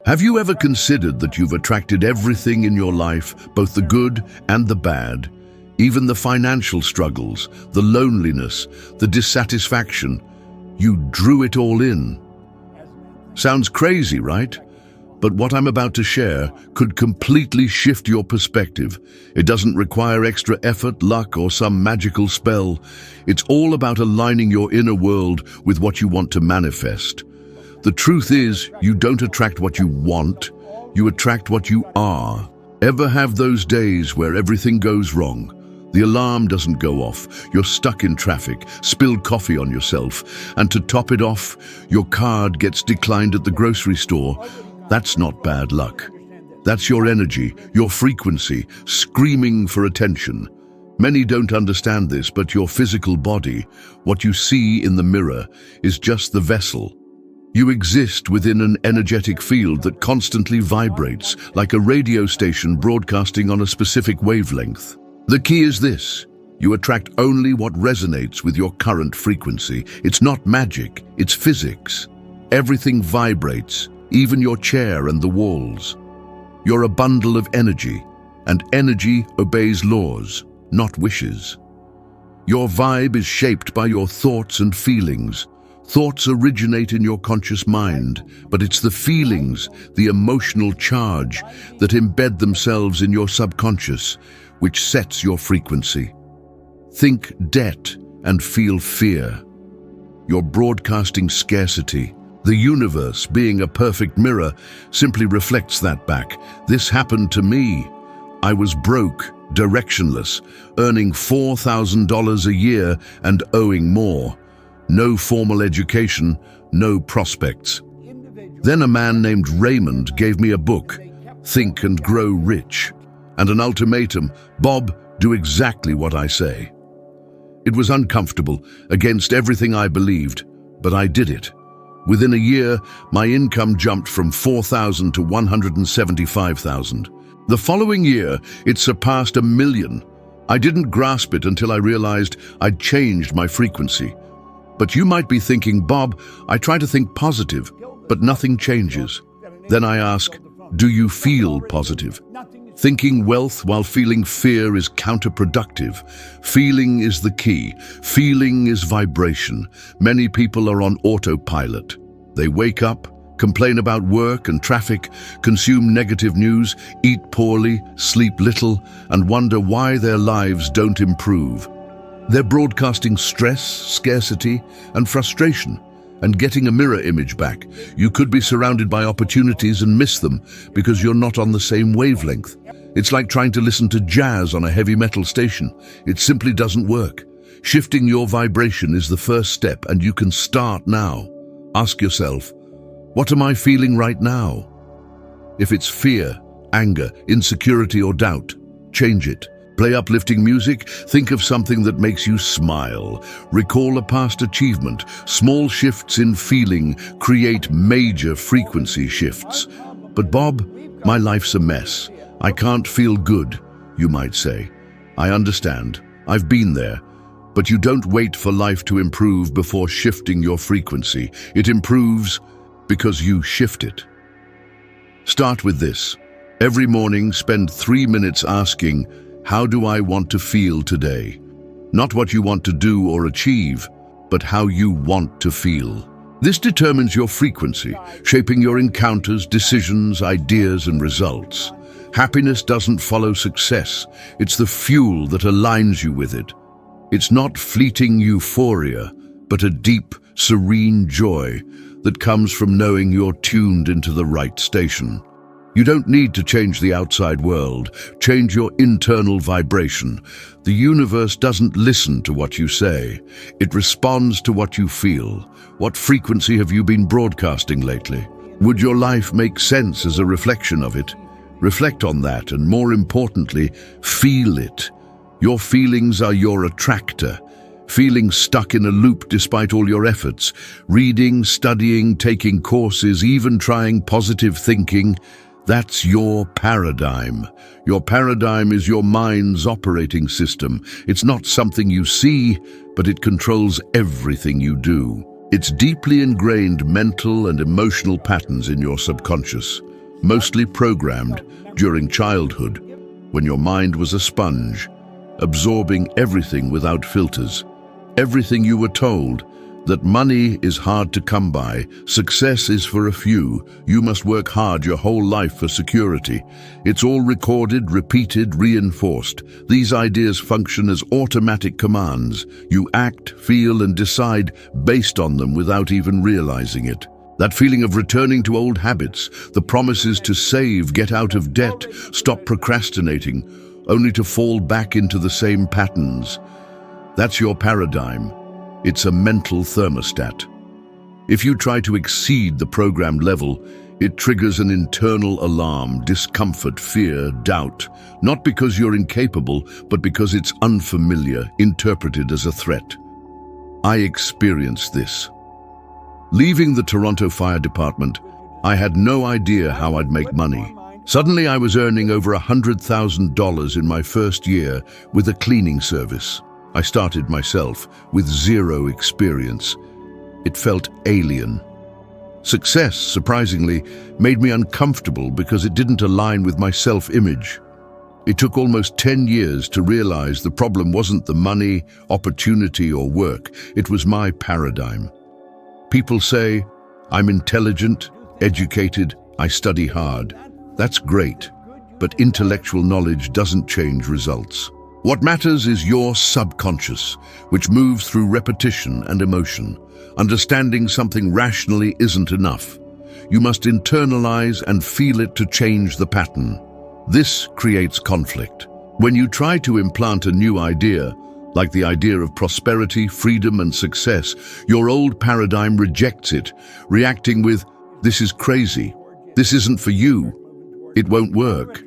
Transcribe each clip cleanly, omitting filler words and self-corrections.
Have you ever considered that you've attracted everything in your life, both the good and the bad? Even the financial struggles, the loneliness, the dissatisfaction. You drew it all in. Sounds crazy, right? But what I'm about to share could completely shift your perspective. It doesn't require extra effort, luck, or some magical spell. It's all about aligning your inner world with what you want to manifest. The truth is, you don't attract what you want, you attract what you are. Ever have those days where everything goes wrong? The alarm doesn't go off, you're stuck in traffic, spilled coffee on yourself, and to top it off, your card gets declined at the grocery store. That's not bad luck. That's your energy, your frequency, screaming for attention. Many don't understand this, but your physical body, what you see in the mirror, is just the vessel. You exist within an energetic field that constantly vibrates, like a radio station broadcasting on a specific wavelength. The key is this: you attract only what resonates with your current frequency. It's not magic, it's physics. Everything vibrates, even your chair and the walls. You're a bundle of energy, and energy obeys laws, not wishes. Your vibe is shaped by your thoughts and feelings. Thoughts originate in your conscious mind, but it's the feelings, the emotional charge, that embed themselves in your subconscious, which sets your frequency. Think debt and feel fear. You're broadcasting scarcity. The universe, being a perfect mirror, simply reflects that back. This happened to me. I was broke, directionless, earning $4,000 a year and owing more. No formal education, no prospects. Then a man named Raymond gave me a book, Think and Grow Rich, and an ultimatum: Bob, do exactly what I say. It was uncomfortable, against everything I believed, but I did it. Within a year, my income jumped from $4,000 to $175,000. The following year, it surpassed $1 million. I didn't grasp it until I realized I'd changed my frequency. But you might be thinking, Bob, I try to think positive, but nothing changes. Then I ask, do you feel positive? Thinking wealth while feeling fear is counterproductive. Feeling is the key. Feeling is vibration. Many people are on autopilot. They wake up, complain about work and traffic, consume negative news, eat poorly, sleep little, and wonder why their lives don't improve. They're broadcasting stress, scarcity, and frustration, and getting a mirror image back. You could be surrounded by opportunities and miss them because you're not on the same wavelength. It's like trying to listen to jazz on a heavy metal station. It simply doesn't work. Shifting your vibration is the first step, and you can start now. Ask yourself, what am I feeling right now? If it's fear, anger, insecurity, or doubt, change it. Play uplifting music, think of something that makes you smile. Recall a past achievement. Small shifts in feeling create major frequency shifts. But Bob, my life's a mess. I can't feel good, you might say. I understand. I've been there. But you don't wait for life to improve before shifting your frequency. It improves because you shift it. Start with this. Every morning, spend 3 minutes asking, how do I want to feel today? Not what you want to do or achieve, but how you want to feel. This determines your frequency, shaping your encounters, decisions, ideas, and results. Happiness doesn't follow success. It's the fuel that aligns you with it. It's not fleeting euphoria, but a deep, serene joy that comes from knowing you're tuned into the right station. You don't need to change the outside world. Change your internal vibration. The universe doesn't listen to what you say. It responds to what you feel. What frequency have you been broadcasting lately? Would your life make sense as a reflection of it? Reflect on that, and more importantly, feel it. Your feelings are your attractor. Feeling stuck in a loop despite all your efforts, reading, studying, taking courses, even trying positive thinking, that's your paradigm. Your paradigm is your mind's operating system. It's not something you see, but it controls everything you do. It's deeply ingrained mental and emotional patterns in your subconscious. mostly programmed during childhood, when your mind was a sponge, absorbing everything without filters. Everything you were told, that money is hard to come by, success is for a few, you must work hard your whole life for security. It's all recorded, repeated, reinforced. These ideas function as automatic commands. You act, feel, and decide based on them without even realizing it. That feeling of returning to old habits, the promises to save, get out of debt, stop procrastinating, only to fall back into the same patterns. That's your paradigm. It's a mental thermostat. If you try to exceed the programmed level, it triggers an internal alarm, discomfort, fear, doubt, not because you're incapable, but because it's unfamiliar, interpreted as a threat. I experienced this. Leaving the Toronto Fire Department, I had no idea how I'd make money. Suddenly I was earning over $100,000 in my first year with a cleaning service. I started myself with zero experience. It felt alien. Success, surprisingly, made me uncomfortable because it didn't align with my self-image. It took almost 10 years to realize the problem wasn't the money, opportunity, or work. It was my paradigm. People say, I'm intelligent, educated, I study hard. That's great, but intellectual knowledge doesn't change results. What matters is your subconscious, which moves through repetition and emotion. Understanding something rationally isn't enough. You must internalize and feel it to change the pattern. This creates conflict. When you try to implant a new idea, like the idea of prosperity, freedom, and success, your old paradigm rejects it, reacting with, "This is crazy. This isn't for you. It won't work."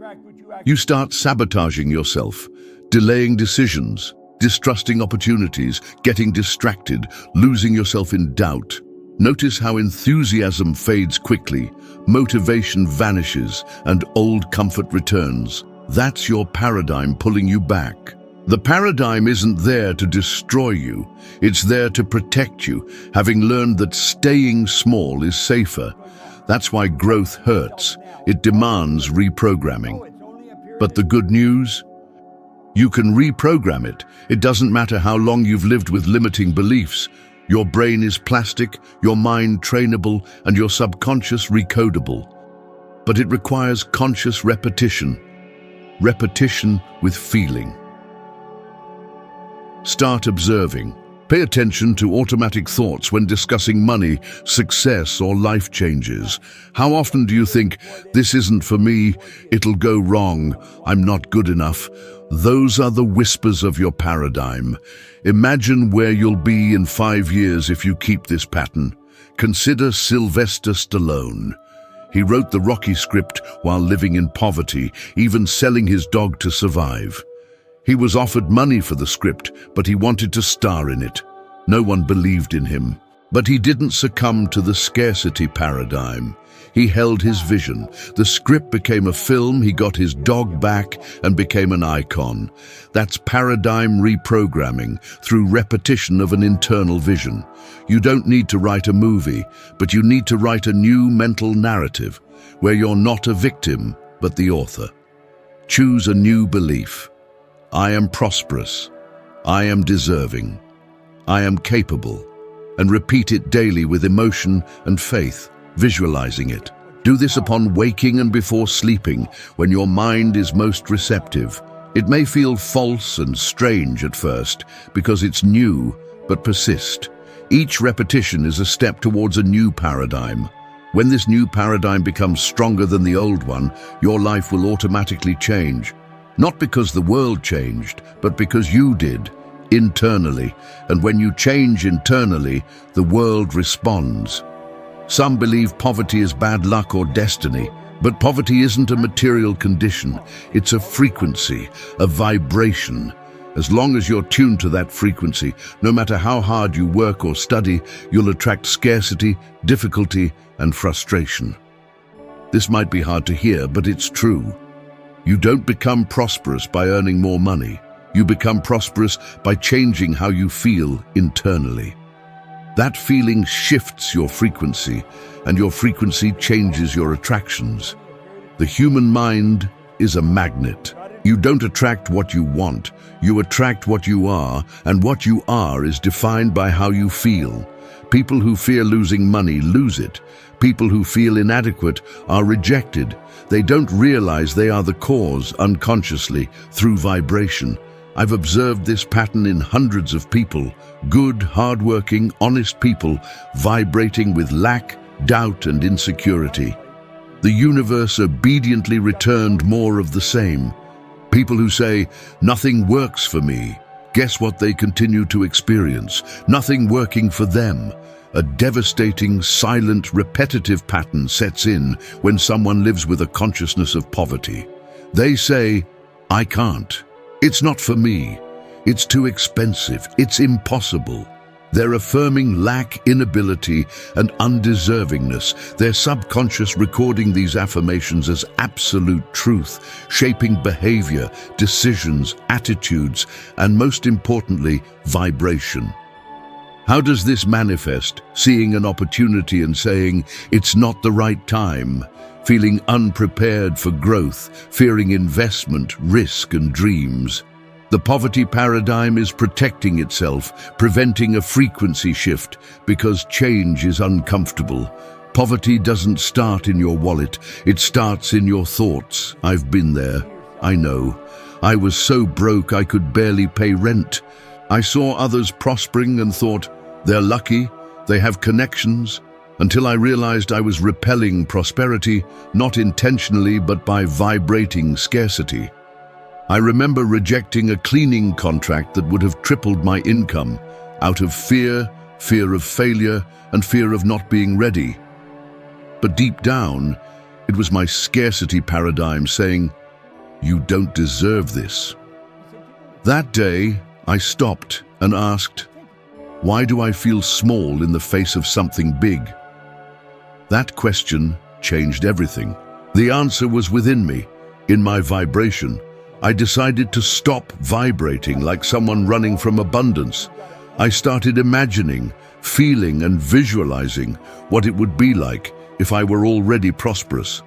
You start sabotaging yourself, delaying decisions, distrusting opportunities, getting distracted, losing yourself in doubt. Notice how enthusiasm fades quickly, motivation vanishes, and old comfort returns. That's your paradigm pulling you back. The paradigm isn't there to destroy you, it's there to protect you, having learned that staying small is safer. That's why growth hurts. It demands reprogramming. But the good news? You can reprogram it. It doesn't matter how long you've lived with limiting beliefs. Your brain is plastic, your mind trainable, and your subconscious recodable. But it requires conscious repetition. Repetition with feeling. Start observing. Pay attention to automatic thoughts when discussing money, success, or life changes. How often do you think, "This isn't for me, it'll go wrong, I'm not good enough"? Those are the whispers of your paradigm. Imagine where you'll be in 5 years if you keep this pattern. Consider Sylvester Stallone. He wrote the Rocky script while living in poverty, even selling his dog to survive. He was offered money for the script, but he wanted to star in it. No one believed in him. But he didn't succumb to the scarcity paradigm. He held his vision. The script became a film, he got his dog back, and became an icon. That's paradigm reprogramming through repetition of an internal vision. You don't need to write a movie, but you need to write a new mental narrative where you're not a victim, but the author. Choose a new belief. I am prosperous. I am deserving. I am capable. And repeat it daily with emotion and faith, visualizing it. Do this upon waking and before sleeping, when your mind is most receptive. It may feel false and strange at first, because it's new, but persist. Each repetition is a step towards a new paradigm. When this new paradigm becomes stronger than the old one, your life will automatically change. Not because the world changed, but because you did, internally. And when you change internally, the world responds. Some believe poverty is bad luck or destiny, but poverty isn't a material condition. It's a frequency, a vibration. As long as you're tuned to that frequency, no matter how hard you work or study, you'll attract scarcity, difficulty, and frustration. This might be hard to hear, but it's true. You don't become prosperous by earning more money. You become prosperous by changing how you feel internally. That feeling shifts your frequency, and your frequency changes your attractions. The human mind is a magnet. You don't attract what you want, you attract what you are, and what you are is defined by how you feel. People who fear losing money lose it. People who feel inadequate are rejected. They don't realize they are the cause unconsciously through vibration. I've observed this pattern in hundreds of people, good, hardworking, honest people, vibrating with lack, doubt, and insecurity. The universe obediently returned more of the same. People who say, "Nothing works for me," guess what they continue to experience? Nothing working for them. A devastating, silent, repetitive pattern sets in when someone lives with a consciousness of poverty. They say, "I can't. It's not for me. It's too expensive. It's impossible." They're affirming lack, inability, and undeservingness, their subconscious recording these affirmations as absolute truth, shaping behavior, decisions, attitudes, and most importantly, vibration. How does this manifest? Seeing an opportunity and saying, "It's not the right time," feeling unprepared for growth, fearing investment, risk, and dreams. The poverty paradigm is protecting itself, preventing a frequency shift because change is uncomfortable. Poverty doesn't start in your wallet, it starts in your thoughts. I've been there. I know. I was so broke I could barely pay rent. I saw others prospering and thought, "They're lucky, they have connections," until I realized I was repelling prosperity, not intentionally but by vibrating scarcity. I remember rejecting a cleaning contract that would have tripled my income out of fear of failure, and fear of not being ready. But deep down, it was my scarcity paradigm saying, "You don't deserve this." That day, I stopped and asked, "Why do I feel small in the face of something big?" That question changed everything. The answer was within me, in my vibration. I decided to stop vibrating like someone running from abundance. I started imagining, feeling, and visualizing what it would be like if I were already prosperous.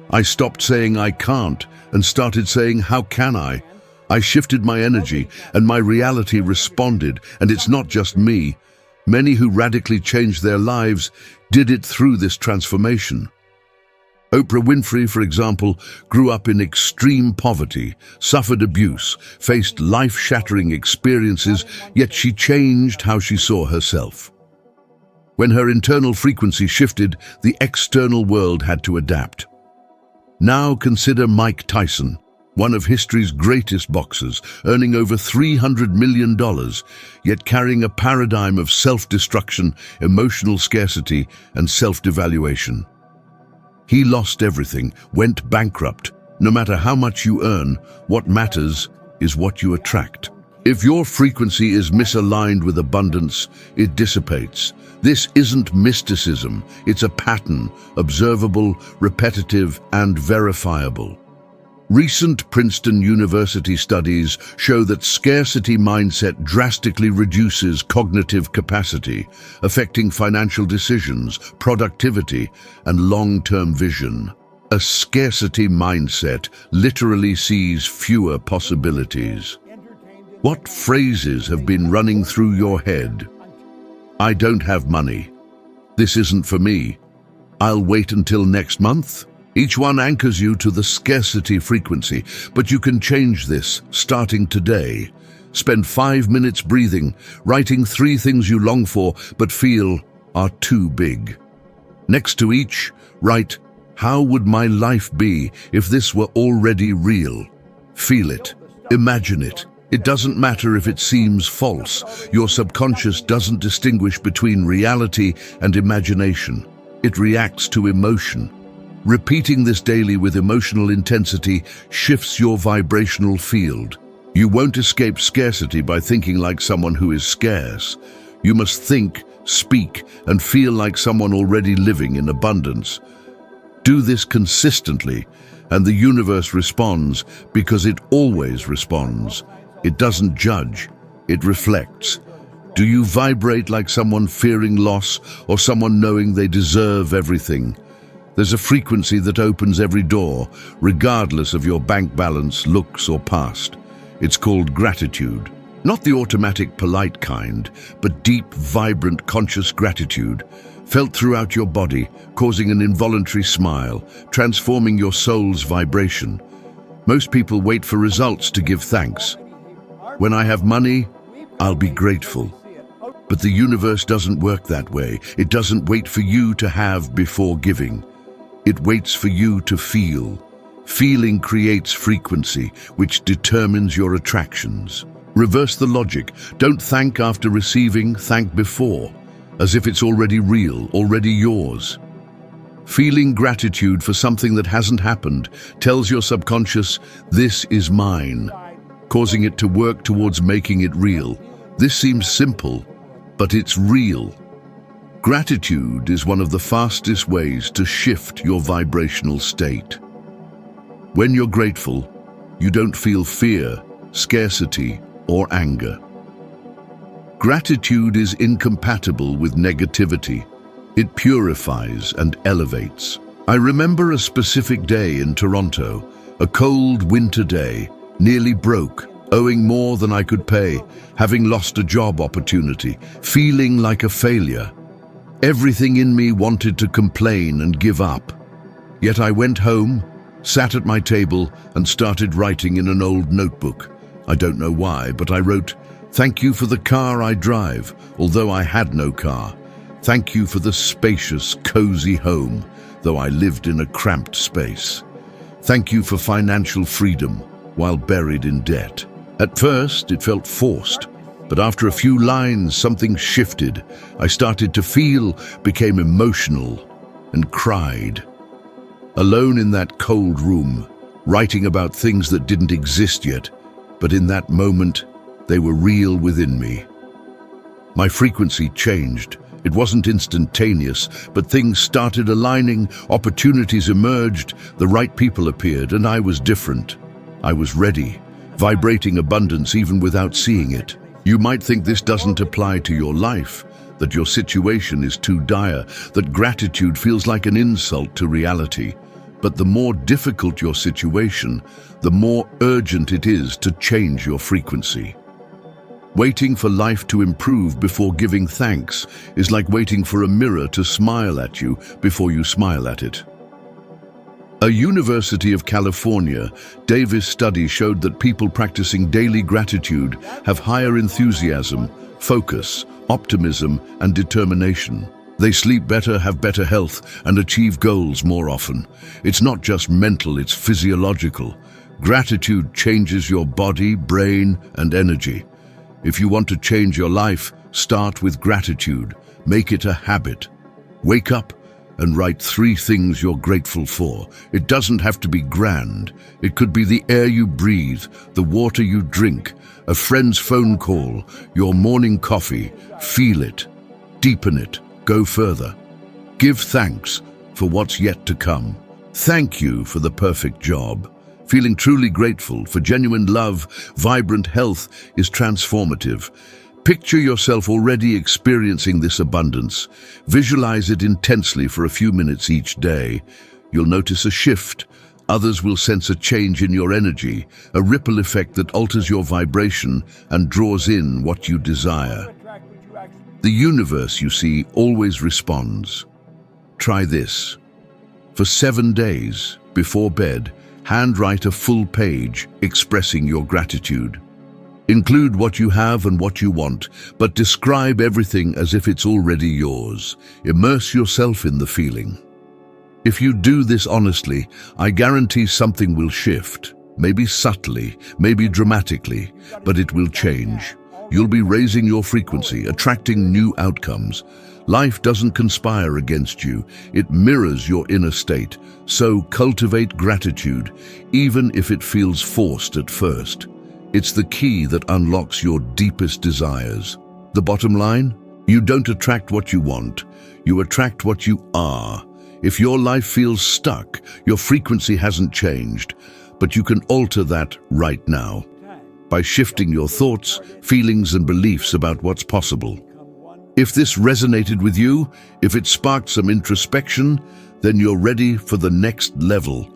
I stopped saying "I can't" and started saying "How can I?" I shifted my energy and my reality responded, and it's not just me. Many who radically changed their lives did it through this transformation. Oprah Winfrey, for example, grew up in extreme poverty, suffered abuse, faced life-shattering experiences, yet she changed how she saw herself. When her internal frequency shifted, the external world had to adapt. Now consider Mike Tyson, one of history's greatest boxers, earning over $300 million, yet carrying a paradigm of self-destruction, emotional scarcity, and self-devaluation. He lost everything, went bankrupt. No matter how much you earn, what matters is what you attract. If your frequency is misaligned with abundance, it dissipates. This isn't mysticism, it's a pattern, observable, repetitive, and verifiable. Recent Princeton University studies show that scarcity mindset drastically reduces cognitive capacity, affecting financial decisions, productivity, and long-term vision. A scarcity mindset literally sees fewer possibilities. What phrases have been running through your head? "I don't have money." "This isn't for me." "I'll wait until next month." Each one anchors you to the scarcity frequency, but you can change this starting today. Spend 5 minutes breathing, writing 3 things you long for but feel are too big. Next to each, write, "How would my life be if this were already real?" Feel it. Imagine it. It doesn't matter if it seems false. Your subconscious doesn't distinguish between reality and imagination. It reacts to emotion. Repeating this daily with emotional intensity shifts your vibrational field. You won't escape scarcity by thinking like someone who is scarce. You must think, speak, and feel like someone already living in abundance. Do this consistently, and the universe responds because it always responds. It doesn't judge, it reflects. Do you vibrate like someone fearing loss or someone knowing they deserve everything? There's a frequency that opens every door, regardless of your bank balance, looks, or past. It's called gratitude. Not the automatic, polite kind, but deep, vibrant, conscious gratitude, felt throughout your body, causing an involuntary smile, transforming your soul's vibration. Most people wait for results to give thanks. When I have money, I'll be grateful. But the universe doesn't work that way. It doesn't wait for you to have before giving. It waits for you to feel. Feeling creates frequency, which determines your attractions. Reverse the logic. Don't thank after receiving, thank before, as if it's already real, already yours. Feeling gratitude for something that hasn't happened tells your subconscious, this is mine, causing it to work towards making it real. This seems simple, but it's real. Gratitude is one of the fastest ways to shift your vibrational state. When you're grateful, you don't feel fear, scarcity, or anger. Gratitude is incompatible with negativity. It purifies and elevates. I remember a specific day in Toronto, a cold winter day, nearly broke, owing more than I could pay, having lost a job opportunity, feeling like a failure. Everything in me wanted to complain and give up. Yet I went home, sat at my table, and started writing in an old notebook. I don't know why, but I wrote, "Thank you for the car I drive, although I had no car. Thank you for the spacious, cozy home, though I lived in a cramped space. Thank you for financial freedom, while buried in debt." At first, it felt forced, but after a few lines, something shifted. I started to feel, became emotional, and cried. Alone in that cold room, writing about things that didn't exist yet, but in that moment, they were real within me. My frequency changed. It wasn't instantaneous, but things started aligning, opportunities emerged, the right people appeared, and I was different. I was ready, vibrating abundance even without seeing it. You might think this doesn't apply to your life, that your situation is too dire, that gratitude feels like an insult to reality. But the more difficult your situation, the more urgent it is to change your frequency. Waiting for life to improve before giving thanks is like waiting for a mirror to smile at you before you smile at it. A University of California Davis study showed that people practicing daily gratitude have higher enthusiasm, focus, optimism, and determination. They sleep better, have better health, and achieve goals more often. It's not just mental, it's physiological. Gratitude changes your body, brain, and energy. If you want to change your life, start with gratitude. Make it a habit. Wake up and write 3 things you're grateful for. It doesn't have to be grand. It could be the air you breathe, the water you drink, a friend's phone call, your morning coffee. Feel it. Deepen it. Go further. Give thanks for what's yet to come. Thank you for the perfect job. Feeling truly grateful for genuine love, vibrant health is transformative. Picture yourself already experiencing this abundance. Visualize it intensely for a few minutes each day. You'll notice a shift. Others will sense a change in your energy, a ripple effect that alters your vibration and draws in what you desire. The universe, you see, always responds. Try this. For 7 days, before bed, handwrite a full page expressing your gratitude. Include what you have and what you want, but describe everything as if it's already yours. Immerse yourself in the feeling. If you do this honestly, I guarantee something will shift. Maybe subtly, maybe dramatically, but it will change. You'll be raising your frequency, attracting new outcomes. Life doesn't conspire against you. It mirrors your inner state. So cultivate gratitude, even if it feels forced at first. It's the key that unlocks your deepest desires. The bottom line? You don't attract what you want. You attract what you are. If your life feels stuck, your frequency hasn't changed, but you can alter that right now by shifting your thoughts, feelings, and beliefs about what's possible. If this resonated with you, if it sparked some introspection, then you're ready for the next level.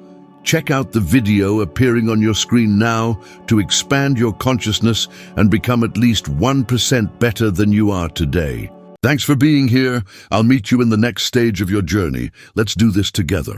Check out the video appearing on your screen now to expand your consciousness and become at least 1% better than you are today. Thanks for being here. I'll meet you in the next stage of your journey. Let's do this together.